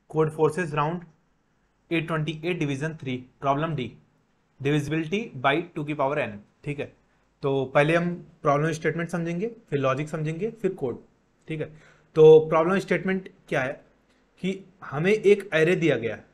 Code forces round 828 division 3 problem D divisibility by 2 की power n। ठीक है, तो पहले हम प्रॉब्लम स्टेटमेंट समझेंगे, फिर लॉजिक समझेंगे, फिर कोड। ठीक है, तो प्रॉब्लम स्टेटमेंट क्या है कि हमें एक एरे दिया गया है।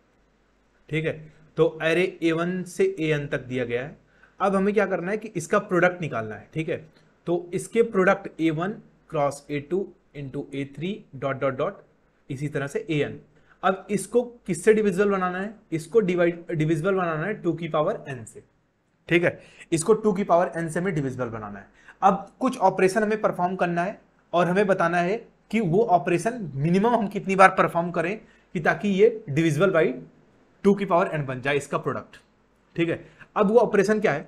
ठीक है, तो एरे A1 से AN तक दिया गया है। अब हमें क्या करना है कि इसका प्रोडक्ट निकालना है। ठीक है, तो इसके product A1 cross A2 into A3 dot dot dot इसी तरह से AN। अब इसको किससे डिविजिबल बनाना है? इसको डिविजिबल बनाना है 2 की पावर n से। ठीक है, इसको 2 की पावर n से हमें डिविजिबल बनाना है। अब कुछ ऑपरेशन हमें परफॉर्म करना है और हमें बताना है कि वो ऑपरेशन मिनिमम हम कितनी बार परफॉर्म करें कि ताकि ये डिविजिबल बाई 2 की पावर n बन जाए इसका प्रोडक्ट। ठीक है, अब वो ऑपरेशन क्या है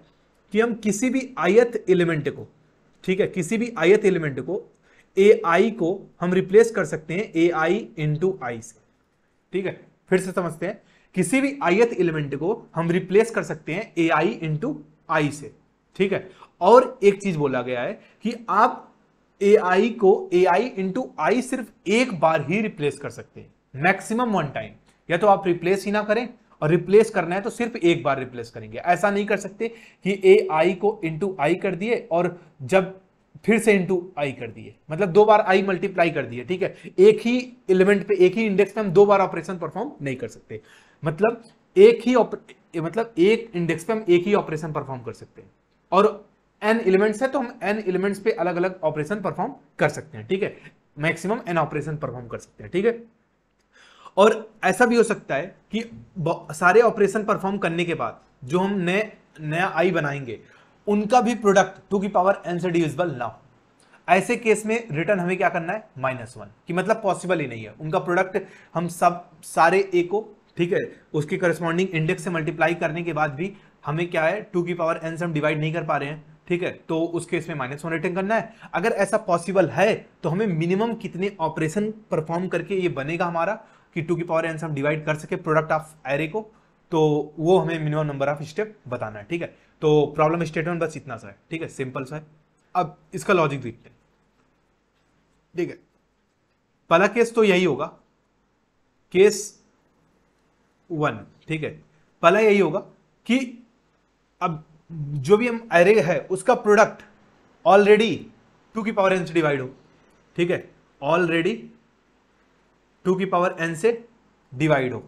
कि हम किसी भी आयत एलिमेंट को, ठीक है, किसी भी आयत एलिमेंट को AI को हम रिप्लेस कर सकते हैं AI इंटू आई से। ठीक है, फिर से समझते हैं, किसी भी आयत एलिमेंट को हम रिप्लेस कर सकते हैं AI इंटू आई से। ठीक है, और एक चीज बोला गया है कि आप AI को AI इंटू आई सिर्फ एक बार ही रिप्लेस कर सकते हैं, मैक्सिमम वन टाइम। या तो आप रिप्लेस ही ना करें, और रिप्लेस करना है तो सिर्फ एक बार रिप्लेस करेंगे। ऐसा नहीं कर सकते कि AI को इंटू आई कर दिए और जब फिर से इंटू आई कर दिए, मतलब दो बार आई मल्टीप्लाई कर दिए। ठीक है, एक ही एलिमेंट पे, एक ही इंडेक्स पे हम दो बार ऑपरेशन परफॉर्म नहीं कर सकते। मतलब एक इंडेक्स पे हम एक ही ऑपरेशन परफॉर्म कर सकते हैं, और n एलिमेंट्स है तो हम n एलिमेंट्स पे अलग अलग ऑपरेशन परफॉर्म कर सकते हैं। ठीक है, मैक्सिमम n ऑपरेशन परफॉर्म कर सकते हैं। ठीक है, और ऐसा भी हो सकता है कि सारे ऑपरेशन परफॉर्म करने के बाद जो हम नया आई बनाएंगे उनका भी प्रोडक्ट 2 की पावर n से डिविजिबल ना हो। ऐसे केस में रिटर्न हमें क्या करना है? -1, कि मतलब पॉसिबल ही नहीं है उनका प्रोडक्ट हम सब सारे ए को, ठीक है, उसके करस्पॉन्डिंग इंडेक्स से मल्टीप्लाई करने के बाद भी हमें क्या है 2 की पावर n से हम डिवाइड नहीं कर पा रहे हैं। ठीक है, तो उस केस में -1 रिटर्न करना है। अगर ऐसा पॉसिबल है तो हमें मिनिमम कितने ऑपरेशन परफॉर्म करके ये बनेगा हमारा कि 2 की पावर n से हम डिवाइड कर सके प्रोडक्ट ऑफ एरे को, तो वो हमें मिनिमम नंबर ऑफ स्टेप बताना है। ठीक है, तो प्रॉब्लम स्टेटमेंट बस इतना सा है। ठीक है, सिंपल सा है। अब इसका लॉजिक देखते हैं। ठीक है, पहला केस तो यही होगा, केस 1। ठीक है, पहला यही होगा कि अब जो भी हम एरे है उसका प्रोडक्ट ऑलरेडी 2 की पावर n से डिवाइड हो। ठीक है, ऑलरेडी 2 की पावर n से डिवाइड हो।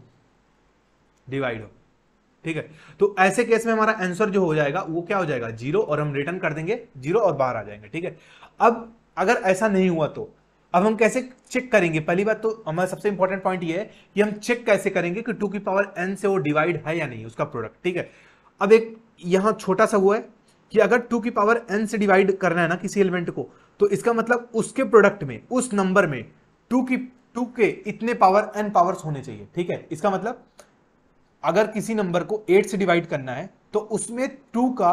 ठीक है, तो ऐसे केस में हमारा आंसर जो हो जाएगा वो क्या हो जाएगा? 0, और हम रिटर्न कर देंगे 0 और बाहर आ जाएंगे। ठीक है, अब अगर ऐसा नहीं हुआ तो अब हम कैसे चेक करेंगे? पहली बात तो हमारा सबसे इंपॉर्टेंट पॉइंट ये है कि हम चेक कैसे करेंगे कि 2 की पावर n से वो डिवाइड है या नहीं उसका प्रोडक्ट। ठीक है, अब एक यहां छोटा सा हुआ है कि अगर 2 की पावर n से डिवाइड करना है ना किसी एलिमेंट को, तो इसका मतलब उसके प्रोडक्ट में, उस नंबर में 2 के इतने पावर n पावर्स होने चाहिए। ठीक है, इसका मतलब अगर किसी नंबर को 8 से डिवाइड करना है तो उसमें 2 का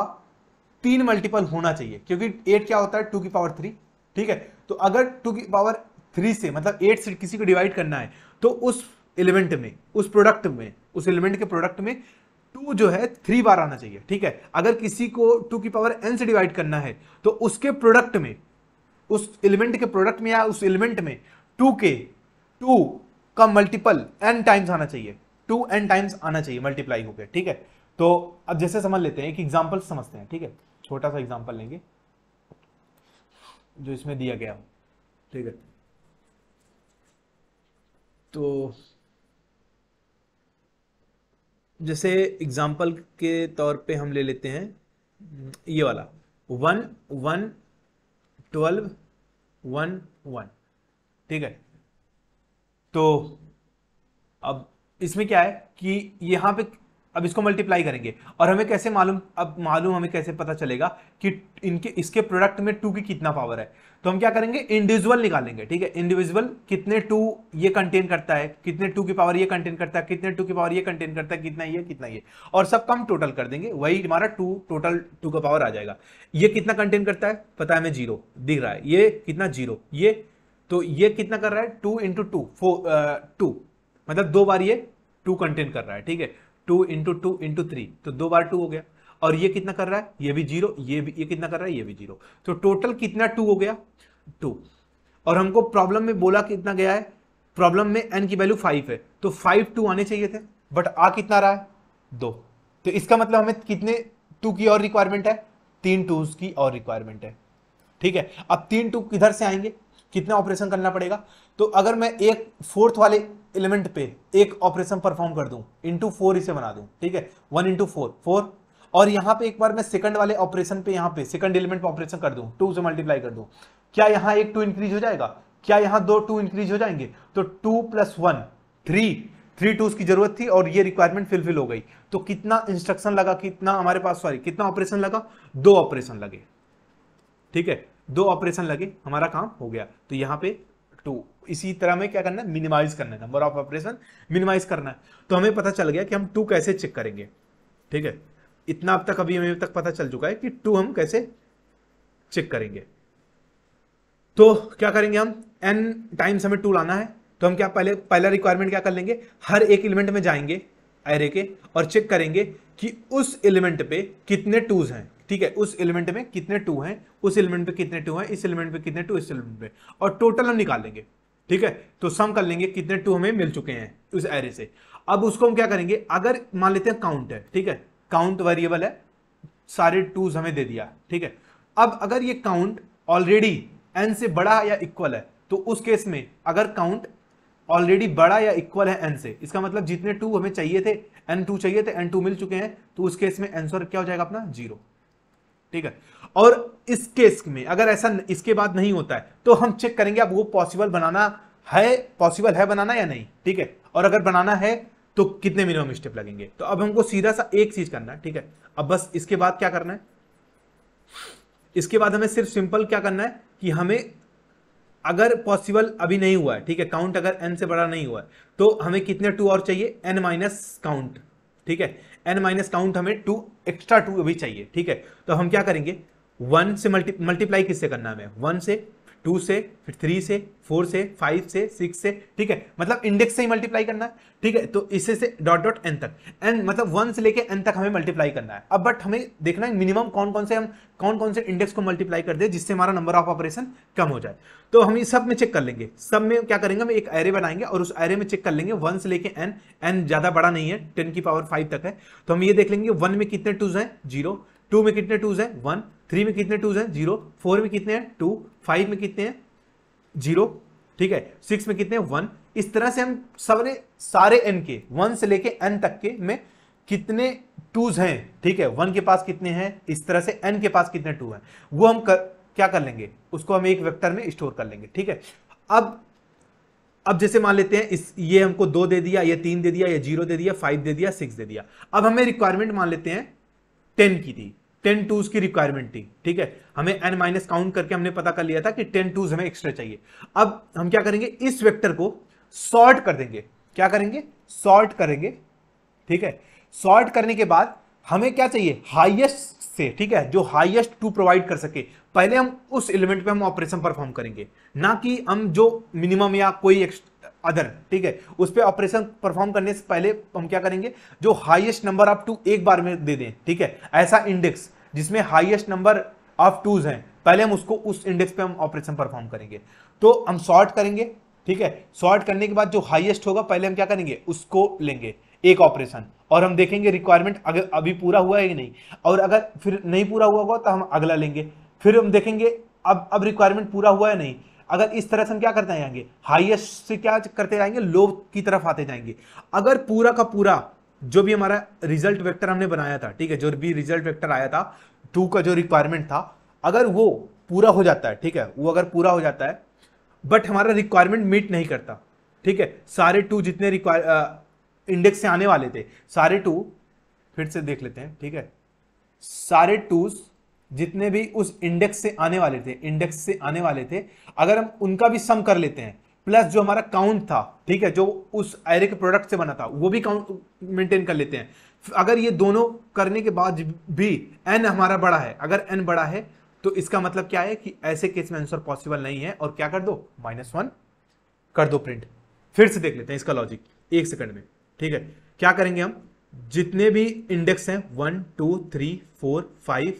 3 मल्टीपल होना चाहिए, क्योंकि 8 क्या होता है? 2 की पावर 3। ठीक है, तो अगर 2 की पावर 3 से मतलब 8 से किसी को डिवाइड करना है तो उस एलिमेंट में, उस प्रोडक्ट में, उस एलिमेंट के प्रोडक्ट में 2 जो है 3 बार आना चाहिए। ठीक है, अगर किसी को 2 की पावर n से डिवाइड करना है तो उसके प्रोडक्ट में, उस एलिमेंट के प्रोडक्ट में या उस एलिमेंट में 2 का मल्टीपल n टाइम्स आना चाहिए, 2n टाइम्स आना चाहिए मल्टीप्लाई होकर। ठीक है, तो अब जैसे समझ लेते हैं, एक एग्जांपल समझते हैं। ठीक है, छोटा सा एग्जांपल लेंगे जो इसमें दिया गया हो। ठीक है, तो जैसे एग्जांपल के तौर पे हम ले लेते हैं ये वाला 1 1 12 1 1। ठीक है, तो अब इसमें क्या है कि यहां पे अब इसको मल्टीप्लाई करेंगे और हमें कैसे मालूम, अब मालूम हमें कैसे पता चलेगा कि इनके इसके प्रोडक्ट में 2 की कितना पावर है? तो हम क्या करेंगे? इंडिविजुअल निकालेंगे। ठीक है, इंडिविजुअल कितने 2 ये कंटेन करता है, कितने 2 की पावर ये कंटेन करता है, कितने 2 की पावर ये कंटेन करता है, कितना ये, कितना ये, और सबका हम टोटल कर देंगे, वही हमारा 2 टोटल 2 का पावर आ जाएगा। ये कितना कंटेन करता है पता है हमें? 0 दिख रहा है। ये कितना? 0। ये तो ये कितना कर रहा है? 2 इंटू 2 2, मतलब 2 बार ये 2 कंटेन कर रहा है। ठीक है, 2 इंटू 2 इंटू 3, तो 2 बार 2 हो गया। और ये कितना कर रहा है? ये भी 0, ये कितना कर रहा है? ये भी 0। तो टोटल कितना 2 हो गया? 2। और हमको प्रॉब्लम में बोला कितना गया है? प्रॉब्लम में n की वैल्यू 5 है, तो 5 2 आने चाहिए थे, बट आ कितना रहा है 2। तो इसका मतलब हमें कितने 2 की और रिक्वायरमेंट है, 3 2s की और रिक्वायरमेंट है। ठीक है, अब 3 2 किधर से आएंगे, कितना ऑपरेशन करना पड़ेगा, तो अगर मैं एक फोर्थ वाले एलिमेंट पे एक ऑपरेशन परफॉर्म कर दूं, इंटू 4 इसे बना दूं, ठीक है, 1 इंटू 4 4, और यहां पे एक बार मैं सेकंड वाले ऑपरेशन पे, यहां पे सेकंड एलिमेंट पे ऑपरेशन कर दूं, 2 से मल्टीप्लाई कर दूं, क्या यहां एक 2 इंक्रीज हो जाएगा, क्या यहां 2 2 इंक्रीज हो जाएंगे, तो 2 + 1 3 2s की जरूरत थी और ये रिक्वायरमेंट फिलफिल हो गई। तो कितना इंस्ट्रक्शन लगा, कितना हमारे पास, सॉरी कितना ऑपरेशन लगा, 2 ऑपरेशन लगे। ठीक है, 2 ऑपरेशन लगे, हमारा काम हो गया। तो यहां पे 2, इसी तरह में क्या करना है, मिनिमाइज करना है, नंबर ऑफ ऑपरेशन मिनिमाइज करना है। तो हमें पता चल गया कि हम 2 कैसे चेक करेंगे। ठीक है, इतना अब तक अभी हमें तक पता चल चुका है कि 2 हम कैसे चेक करेंगे। तो क्या करेंगे, हम n टाइम्स हमें 2 लाना है, तो हम क्या पहला रिक्वायरमेंट क्या कर लेंगे, हर एक एलिमेंट में जाएंगे एरे के और चेक करेंगे कि उस एलिमेंट पे कितने 2s हैं। ठीक है, उस एलिमेंट में कितने 2 हैं, उस एलिमेंट पे कितने 2 हैं, इस एलिमेंट पे कितने 2, इस एलिमेंट पे, और टोटल हम निकाल लेंगे। ठीक है, तो सम कर लेंगे कितने 2 हमें मिल चुके हैं उस एरे से। अब उसको हम क्या करेंगे, अगर मान लेते हैं काउंट है, ठीक है, काउंट वेरिएबल है, सारे 2s हमें दे दिया। ठीक है, अब अगर ये काउंट ऑलरेडी n से बड़ा या इक्वल है, तो उस केस में अगर काउंट ऑलरेडी बड़ा या इक्वल है n से, इसका मतलब जितने 2 हमें चाहिए थे, n2 चाहिए थे, n2 मिल चुके हैं, तो उस केस में आंसर क्या हो जाएगा अपना 0। ठीक है, और इस केस में अगर ऐसा इसके बाद नहीं होता है, तो हम चेक करेंगे अब वो पॉसिबल है बनाना या नहीं। ठीक है, और अगर बनाना है तो कितने मिनिमम स्टेप लगेंगे। तो अब हमको सीधा सा एक चीज करना है। ठीक है, अब बस इसके बाद क्या करना है, इसके बाद हमें सिर्फ सिंपल क्या करना है कि हमें अगर पॉसिबल अभी नहीं हुआ है, ठीक है, काउंट अगर n से बड़ा नहीं हुआ है, तो हमें कितने 2 और चाहिए, n माइनस काउंट। ठीक है, n माइनस काउंट हमें 2 एक्स्ट्रा 2 अभी चाहिए। ठीक है, तो हम क्या करेंगे, 1 से मल्टीप्लाई किससे करना है, हमें 1 से, 2 से, फिर 3 से, 4 से, 5 से, 6 से। ठीक है, मतलब इंडेक्स से ही मल्टीप्लाई करना है। ठीक है, तो इससे से डॉट डॉट n तक, n मतलब 1 से लेके n तक हमें मल्टीप्लाई करना है। अब बट हमें देखना है मिनिमम कौन कौन से इंडेक्स को मल्टीप्लाई कर दे जिससे हमारा नंबर ऑफ ऑपरेशन कम हो जाए। तो हम ये सब में चेक कर लेंगे, सब में क्या करेंगे, हम एक एरे बनाएंगे और उस एरे में चेक कर लेंगे 1 से लेके n ज्यादा बड़ा नहीं है, 10 की पावर 5 तक है, तो हम ये देख लेंगे 1 में कितने 2s हैं 0, 2 में कितने 2s हैं 1, 3 में कितने 2s हैं 0, 4 में कितने हैं 2, 5 में कितने हैं 0, ठीक है, 6 में कितने 1। इस तरह से हम सारे n के 1 से लेके n तक के में कितने 2s हैं, ठीक है, 1 के पास कितने हैं, इस तरह से n के पास कितने 2 हैं, वो हम क्या कर लेंगे, उसको हम एक वेक्टर में स्टोर कर लेंगे। ठीक है, अब जैसे मान लेते हैं ये हमको 2 दे दिया, ये 3 दे दिया, ये 0 दे दिया, 5 दे दिया, 6 दे दिया। अब हमें रिक्वायरमेंट मान लेते हैं 10 की थी, 10 2s की रिक्वायरमेंट थी। ठीक है, हमें n माइनस काउंट करके हमने पता कर लिया था कि 10 2s हमें एक्स्ट्रा चाहिए। अब हम क्या करेंगे, इस वेक्टर को सॉर्ट कर देंगे, क्या करेंगे, सॉर्ट करेंगे। ठीक है, सॉर्ट करने के बाद हमें क्या चाहिए, हाईएस्ट से, ठीक है, जो हाईएस्ट 2 प्रोवाइड कर सके, पहले हम उस एलिमेंट पे हम ऑपरेशन परफॉर्म करेंगे, ना कि हम जो मिनिमम या कोई अदर, ठीक है, उस पे ऑपरेशन परफॉर्म करने से पहले हम क्या करेंगे, जो हाईएस्ट नंबर ऑफ 2 एक बार में दे दें। ठीक है, ऐसा इंडेक्स जिसमें हाईएस्ट नंबर ऑफ 2s हैं, पहले हम उसको उस इंडेक्स पे हम ऑपरेशन परफॉर्म करेंगे। तो हम सॉर्ट करेंगे। ठीक है, सॉर्ट करने के बाद जो हाईएस्ट होगा पहले हम क्या करेंगे, उसको लेंगे एक ऑपरेशन, और हम देखेंगे रिक्वायरमेंट अगर अभी पूरा हुआ है कि नहीं, और अगर फिर नहीं पूरा हुआ होगा तो हम अगला लेंगे, फिर हम देखेंगे अब रिक्वायरमेंट पूरा हुआ है नहीं। अगर इस तरह से हम क्या करते जाएंगे, हाईएस्ट से क्या करते जाएंगे, लो की तरफ आते जाएंगे। अगर पूरा का पूरा जो भी हमारा रिजल्ट वेक्टर हमने बनाया था, ठीक है, जो भी रिजल्ट वेक्टर आया था 2 का जो रिक्वायरमेंट था, अगर वो पूरा हो जाता है, ठीक है, वो अगर पूरा हो जाता है बट हमारा रिक्वायरमेंट मीट नहीं करता, ठीक है, सारे 2 जितने इंडेक्स से आने वाले थे, सारे 2 फिर से देख लेते हैं। ठीक है, सारे 2s जितने भी उस इंडेक्स से आने वाले थे, अगर हम उनका भी सम कर लेते हैं, प्लस जो हमारा काउंट था, ठीक है, जो उस एरे के प्रोडक्ट से बना था, वो भी काउंट मेंटेन कर लेते हैं। अगर ये दोनों करने के बाद भी n हमारा बड़ा है, अगर n बड़ा है तो इसका मतलब क्या है कि ऐसे केस में आंसर पॉसिबल नहीं है, और क्या कर दो, -1 कर दो प्रिंट। फिर से देख लेते हैं इसका लॉजिक एक सेकंड में। ठीक है, क्या करेंगे हम, जितने भी इंडेक्स हैं 1 2 3 4 5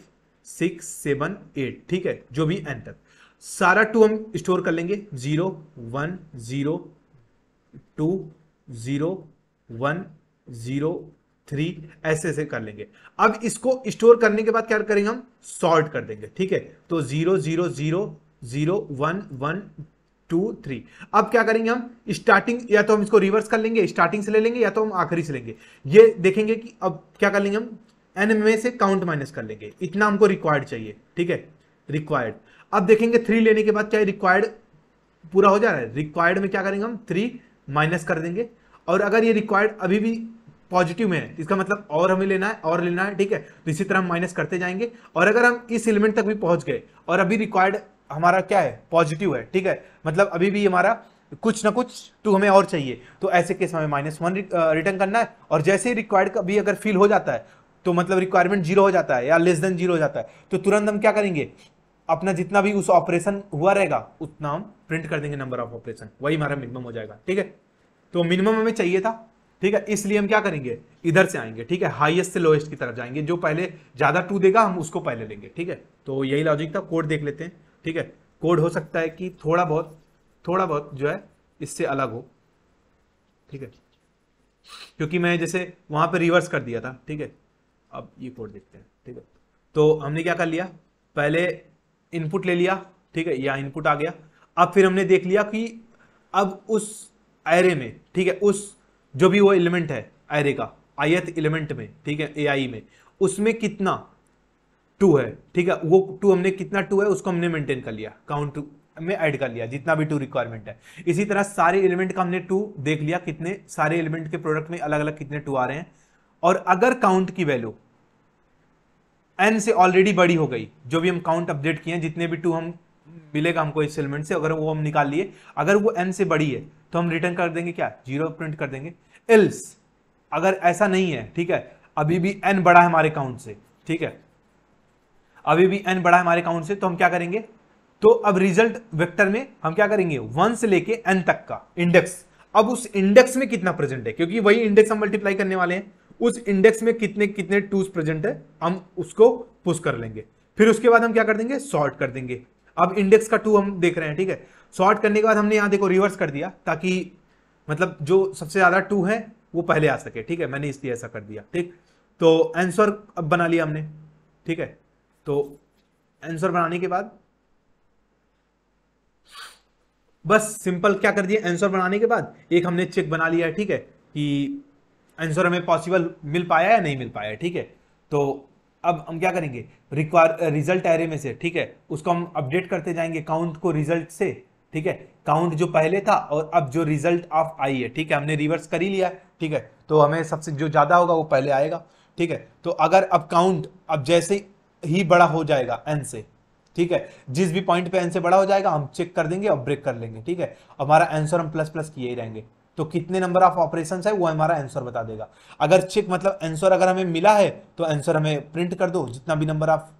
6 7 8, ठीक है, जो भी n तक, सारा 2 हम स्टोर कर लेंगे, 0 1 0 2 0 1 0 3 ऐसे ऐसे कर लेंगे। अब इसको स्टोर करने के बाद क्या करेंगे, हम सॉर्ट कर देंगे, ठीक है। तो 0 0 0 0 1 1 2 3। अब क्या करेंगे हम, स्टार्टिंग या तो हम इसको रिवर्स कर लेंगे, स्टार्टिंग से ले लेंगे या तो हम आखिरी से लेंगे। ये देखेंगे कि अब क्या कर लेंगे, हम एन में से काउंट माइनस कर लेंगे, इतना हमको रिक्वायर्ड चाहिए, ठीक है, रिक्वायर्ड। अब देखेंगे 3 लेने के बाद क्या रिक्वायर्ड पूरा हो जा रहा है, रिक्वायर्ड में क्या करेंगे हम 3 माइनस कर देंगे। और अगर ये रिक्वायर्ड अभी भी पॉजिटिव में है, इसका मतलब और हमें लेना है और लेना है, ठीक है। तो इसी तरह हम माइनस करते जाएंगे। और अगर हम इस एलिमेंट तक भी पहुंच गए और अभी रिक्वायर्ड हमारा क्या है, पॉजिटिव है, ठीक है, मतलब अभी भी हमारा कुछ ना कुछ 2 हमें और चाहिए, तो ऐसे केस में हमें -1 रिटर्न करना है। और जैसे ही रिक्वायर्ड का भी अगर फिल हो जाता है, तो मतलब रिक्वायरमेंट 0 हो जाता है या लेस देन 0 हो जाता है, तो तुरंत हम क्या करेंगे, अपना जितना भी उस ऑपरेशन हुआ रहेगा उतना हम प्रिंट कर देंगे, नंबर ऑफ ऑपरेशन, वही हमारा मिनिमम हो जाएगा, ठीक है। तो मिनिमम हमें चाहिए था, ठीक है, इसलिए हम क्या करेंगे, इधर से आएंगे, ठीक है, हाईएस्ट से लोएस्ट की तरफ जाएंगे, जो पहले ज्यादा 2 देगा हम उसको पहले लेंगे, ठीक है। तो यही लॉजिक था। कोड देख लेते हैं, ठीक है। कोड हो सकता है कि थोड़ा बहुत जो है इससे अलग हो, ठीक है, क्योंकि मैं जैसे वहां पे रिवर्स कर दिया था, ठीक है। अब ये कोड देखते हैं, ठीक है। तो हमने क्या कर लिया, पहले इनपुट ले लिया, ठीक है, या इनपुट आ गया। अब फिर हमने देख लिया कि अब उस एरे में, ठीक है, उस जो भी वो एलिमेंट है एरे का, ith एलिमेंट में, ठीक है, ai में, उसमें कितना 2 है, ठीक है, वो 2 हमने कितना 2 है उसको हमने मेंटेन कर लिया, काउंट में ऐड कर लिया जितना भी 2 रिक्वायरमेंट है। इसी तरह सारे एलिमेंट का हमने 2 देख लिया, कितने सारे एलिमेंट के प्रोडक्ट में अलग अलग कितने 2 आ रहे हैं। और अगर काउंट की वैल्यू n से ऑलरेडी बड़ी हो गई, जो भी हम काउंट अपडेट किए हैं, जितने भी 2 हम मिलेगा हमको इस एलिमेंट से, अगर वो हम निकाल लिए, अगर वो n से बड़ी है तो हम रिटर्न कर देंगे क्या, 0 प्रिंट कर देंगे। एल्स अगर ऐसा नहीं है, ठीक है, अभी भी n बड़ा है हमारे काउंट से, ठीक है, अभी भी n बड़ा है हमारे काउंट से, तो हम क्या करेंगे, तो अब रिजल्ट वेक्टर में हम क्या करेंगे, 1 से लेके n तक का इंडेक्स, अब उस इंडेक्स में कितना प्रेजेंट है, क्योंकि वही इंडेक्स हम मल्टीप्लाई करने वाले हैं, उस इंडेक्स में कितने कितने 2s प्रेजेंट है हम उसको पुश कर लेंगे। फिर उसके बाद हम क्या कर देंगे, सॉर्ट कर देंगे। अब इंडेक्स का 2 हम देख रहे हैं, ठीक है, सॉर्ट करने के बाद हमने यहां देखो रिवर्स कर दिया, ताकि मतलब जो सबसे ज्यादा 2 है वो पहले आ सके, ठीक है, मैंने इसलिए ऐसा कर दिया, ठीक। तो आंसर अब बना लिया हमने, ठीक है। तो आंसर बनाने के बाद बस सिंपल क्या कर दिया, आंसर बनाने के बाद एक हमने चेक बना लिया है, ठीक है, कि आंसर हमें पॉसिबल मिल पाया या नहीं मिल पाया, ठीक है। तो अब हम क्या करेंगे, रिजल्ट एरे में से, ठीक है, उसको हम अपडेट करते जाएंगे काउंट को रिजल्ट से, ठीक है, काउंट जो पहले था और अब जो रिजल्ट ऑफ आई है, ठीक है, हमने रिवर्स कर ही लिया, ठीक है। तो हमें सबसे जो ज्यादा होगा वो पहले आएगा, ठीक है। तो अगर अब काउंट अब जैसे ही बड़ा हो जाएगा n से, ठीक है, जिस भी पॉइंट पे n से बड़ा हो जाएगा हम चेक कर देंगे और ब्रेक कर लेंगे, ठीक है। हमारा आंसर हम प्लस प्लस किए ही रहेंगे, तो कितने नंबर ऑफ ऑपरेशन है वो हमारा आंसर बता देगा। अगर चेक मतलब आंसर अगर हमें मिला है तो आंसर हमें प्रिंट कर दो, जितना भी नंबर ऑफ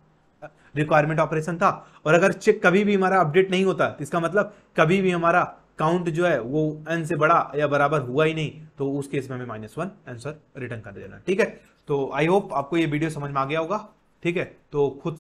रिक्वायरमेंट ऑपरेशन था। और अगर चेक कभी भी हमारा अपडेट नहीं होता, तो इसका मतलब कभी भी हमारा काउंट जो है वो n से बड़ा या बराबर हुआ ही नहीं, तो उस केस में हमें -1 आंसर रिटर्न कर देना, ठीक है। तो आई होप आपको ये वीडियो समझ में आ गया होगा, ठीक है। तो खुद